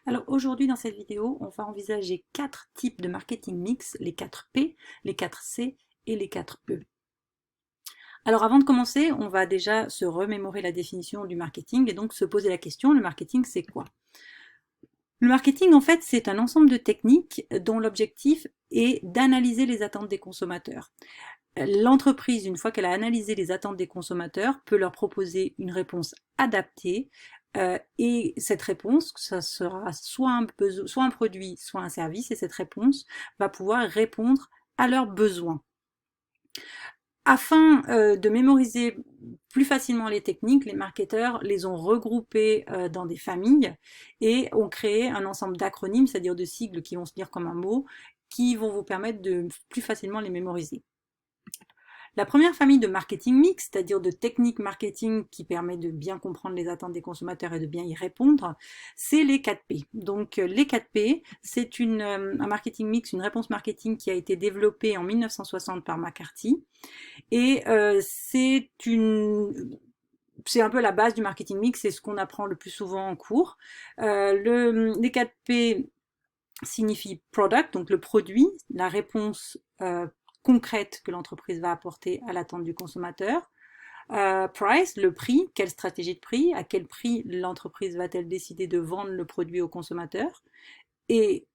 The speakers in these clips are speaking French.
Alors aujourd'hui dans cette vidéo, on va envisager 4 types de marketing mix, les 4 P, les 4 C et les 4 E. Alors avant de commencer, on va déjà se remémorer la définition du marketing et donc se poser la question, le marketing c'est quoi? Le marketing en fait c'est un ensemble de techniques dont l'objectif est d'analyser les attentes des consommateurs. L'entreprise, une fois qu'elle a analysé les attentes des consommateurs, peut leur proposer une réponse adaptée et cette réponse, ça sera soit un produit, soit un service, et cette réponse va pouvoir répondre à leurs besoins. Afin de mémoriser plus facilement les techniques, les marketeurs les ont regroupées dans des familles et ont créé un ensemble d'acronymes, c'est-à-dire de sigles qui vont se lire comme un mot, qui vont vous permettre de plus facilement les mémoriser. La première famille de marketing mix, c'est-à-dire de techniques marketing qui permet de bien comprendre les attentes des consommateurs et de bien y répondre, c'est les 4 P. Donc les 4 P, c'est un marketing mix, une réponse marketing qui a été développée en 1960 par McCarthy et c'est un peu la base du marketing mix, c'est ce qu'on apprend le plus souvent en cours. Les 4 P signifient product, donc le produit, la réponse concrète que l'entreprise va apporter à l'attente du consommateur. Price, le prix, quelle stratégie de prix, à quel prix l'entreprise va-t-elle décider de vendre le produit au consommateur et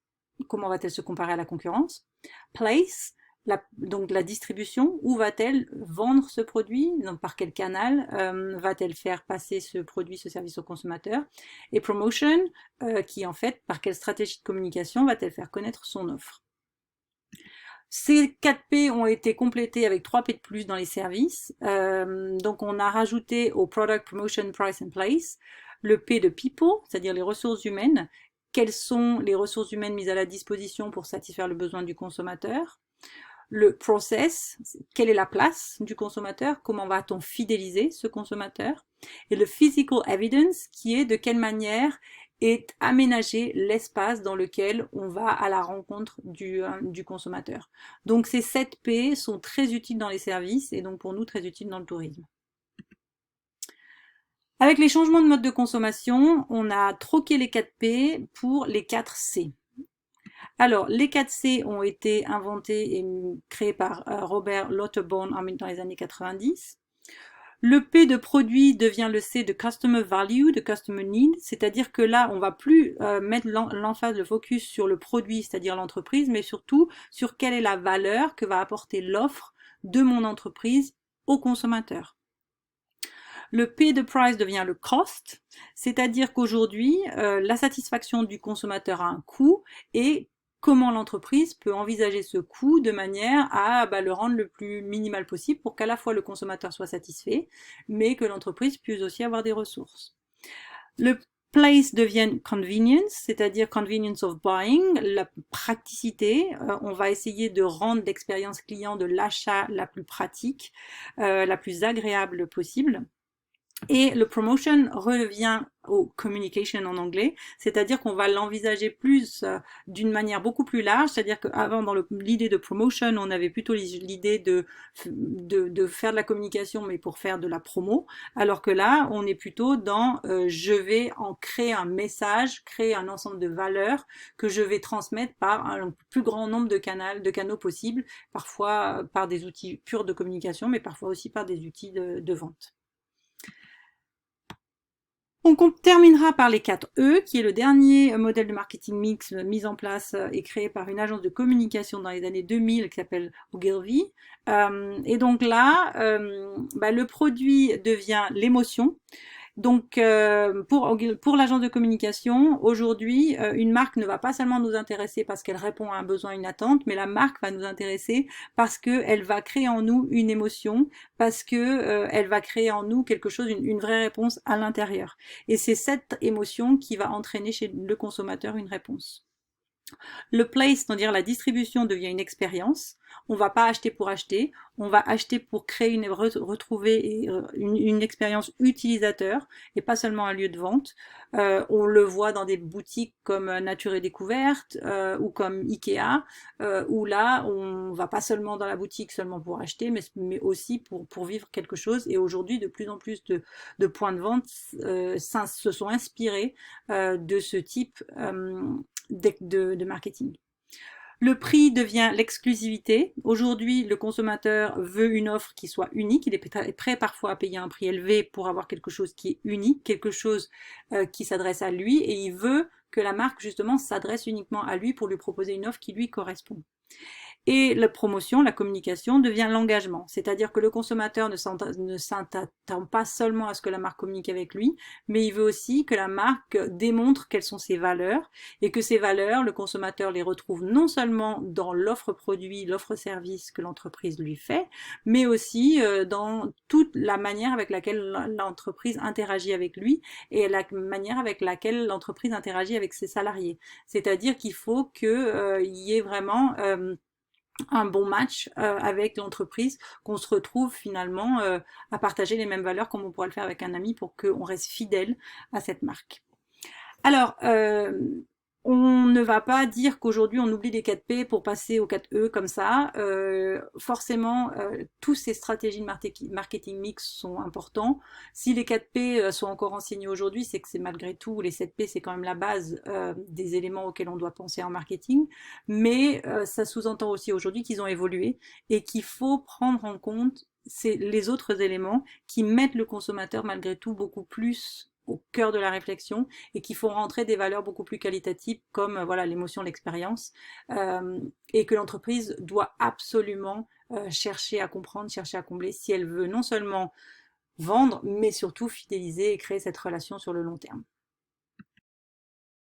comment va-t-elle se comparer à la concurrence. Place, donc la distribution, où va-t-elle vendre ce produit, donc par quel canal va-t-elle faire passer ce produit, ce service au consommateur. Et promotion, qui en fait, par quelle stratégie de communication va-t-elle faire connaître son offre. Ces 4 P ont été complétés avec 3 P de plus dans les services. Donc on a rajouté au Product, Promotion, Price and Place le P de People, c'est-à-dire les ressources humaines. Quelles sont les ressources humaines mises à la disposition pour satisfaire le besoin du consommateur? Le process, quelle est la place du consommateur? Comment va-t-on fidéliser ce consommateur? Et le physical evidence, qui est de quelle manière est aménagé l'espace dans lequel on va à la rencontre du consommateur. Donc ces 7 P sont très utiles dans les services et donc pour nous très utiles dans le tourisme. Avec les changements de mode de consommation, on a troqué les 4 P pour les 4 C. Alors, les 4 C ont été inventés et créés par Robert Lauterborn dans les années 90. Le P de produit devient le C de Customer Value, de Customer Need, c'est-à-dire que là, on va plus mettre l'emphase, le focus sur le produit, c'est-à-dire l'entreprise, mais surtout sur quelle est la valeur que va apporter l'offre de mon entreprise au consommateur. Le P de price devient le cost, c'est-à-dire qu'aujourd'hui, la satisfaction du consommateur a un coût et comment l'entreprise peut envisager ce coût de manière à le rendre le plus minimal possible pour qu'à la fois le consommateur soit satisfait, mais que l'entreprise puisse aussi avoir des ressources. Le place devient convenience, c'est-à-dire convenience of buying, la praticité. On va essayer de rendre l'expérience client de l'achat la plus pratique, la plus agréable possible. Et le promotion revient au communication en anglais, c'est-à-dire qu'on va l'envisager plus d'une manière beaucoup plus large, c'est-à-dire qu'avant dans l'idée de promotion, on avait plutôt l'idée de faire de la communication mais pour faire de la promo, alors que là, on est plutôt dans je vais en créer un message, créer un ensemble de valeurs que je vais transmettre par un plus grand nombre de canaux possibles, parfois par des outils purs de communication, mais parfois aussi par des outils de vente. On terminera par les 4 E, qui est le dernier modèle de marketing mix mis en place et créé par une agence de communication dans les années 2000 qui s'appelle Ogilvy. Et donc là, le produit devient l'émotion. Donc pour l'agence de communication, aujourd'hui, une marque ne va pas seulement nous intéresser parce qu'elle répond à un besoin, une attente, mais la marque va nous intéresser parce qu'elle va créer en nous une émotion, parce que elle va créer en nous quelque chose, une vraie réponse à l'intérieur. Et c'est cette émotion qui va entraîner chez le consommateur une réponse. Le place, c'est-à-dire la distribution, devient une expérience. On ne va pas acheter pour acheter. on va acheter pour créer retrouver une expérience utilisateur et pas seulement un lieu de vente. On le voit dans des boutiques comme Nature et Découverte ou comme Ikea, où là, on va pas seulement dans la boutique seulement pour acheter, mais aussi pour vivre quelque chose. Et aujourd'hui, de plus en plus de points de vente se sont inspirés de ce type de marketing. Le prix devient l'exclusivité. Aujourd'hui, le consommateur veut une offre qui soit unique. Il est prêt parfois à payer un prix élevé pour avoir quelque chose qui est unique, quelque chose qui s'adresse à lui, et il veut que la marque justement s'adresse uniquement à lui pour lui proposer une offre qui lui correspond. Et la promotion, la communication devient l'engagement. C'est-à-dire que le consommateur ne s'attend pas seulement à ce que la marque communique avec lui, mais il veut aussi que la marque démontre quelles sont ses valeurs et que ces valeurs, le consommateur les retrouve non seulement dans l'offre produit, l'offre service que l'entreprise lui fait, mais aussi dans toute la manière avec laquelle l'entreprise interagit avec lui et la manière avec laquelle l'entreprise interagit avec ses salariés. C'est-à-dire qu'il faut qu'il y ait vraiment un bon match avec l'entreprise, qu'on se retrouve finalement à partager les mêmes valeurs comme on pourrait le faire avec un ami pour qu'on reste fidèle à cette marque. Alors, on ne va pas dire qu'aujourd'hui on oublie les 4P pour passer aux 4E comme ça. Forcément, toutes ces stratégies de marketing mix sont importants. Si les 4P sont encore enseignés aujourd'hui, c'est que c'est malgré tout, les 7P, c'est quand même la base des éléments auxquels on doit penser en marketing. Mais ça sous-entend aussi aujourd'hui qu'ils ont évolué et qu'il faut prendre en compte les autres éléments qui mettent le consommateur malgré tout beaucoup plus au cœur de la réflexion et qui font rentrer des valeurs beaucoup plus qualitatives comme voilà l'émotion, l'expérience et que l'entreprise doit absolument chercher à comprendre, chercher à combler si elle veut non seulement vendre mais surtout fidéliser et créer cette relation sur le long terme.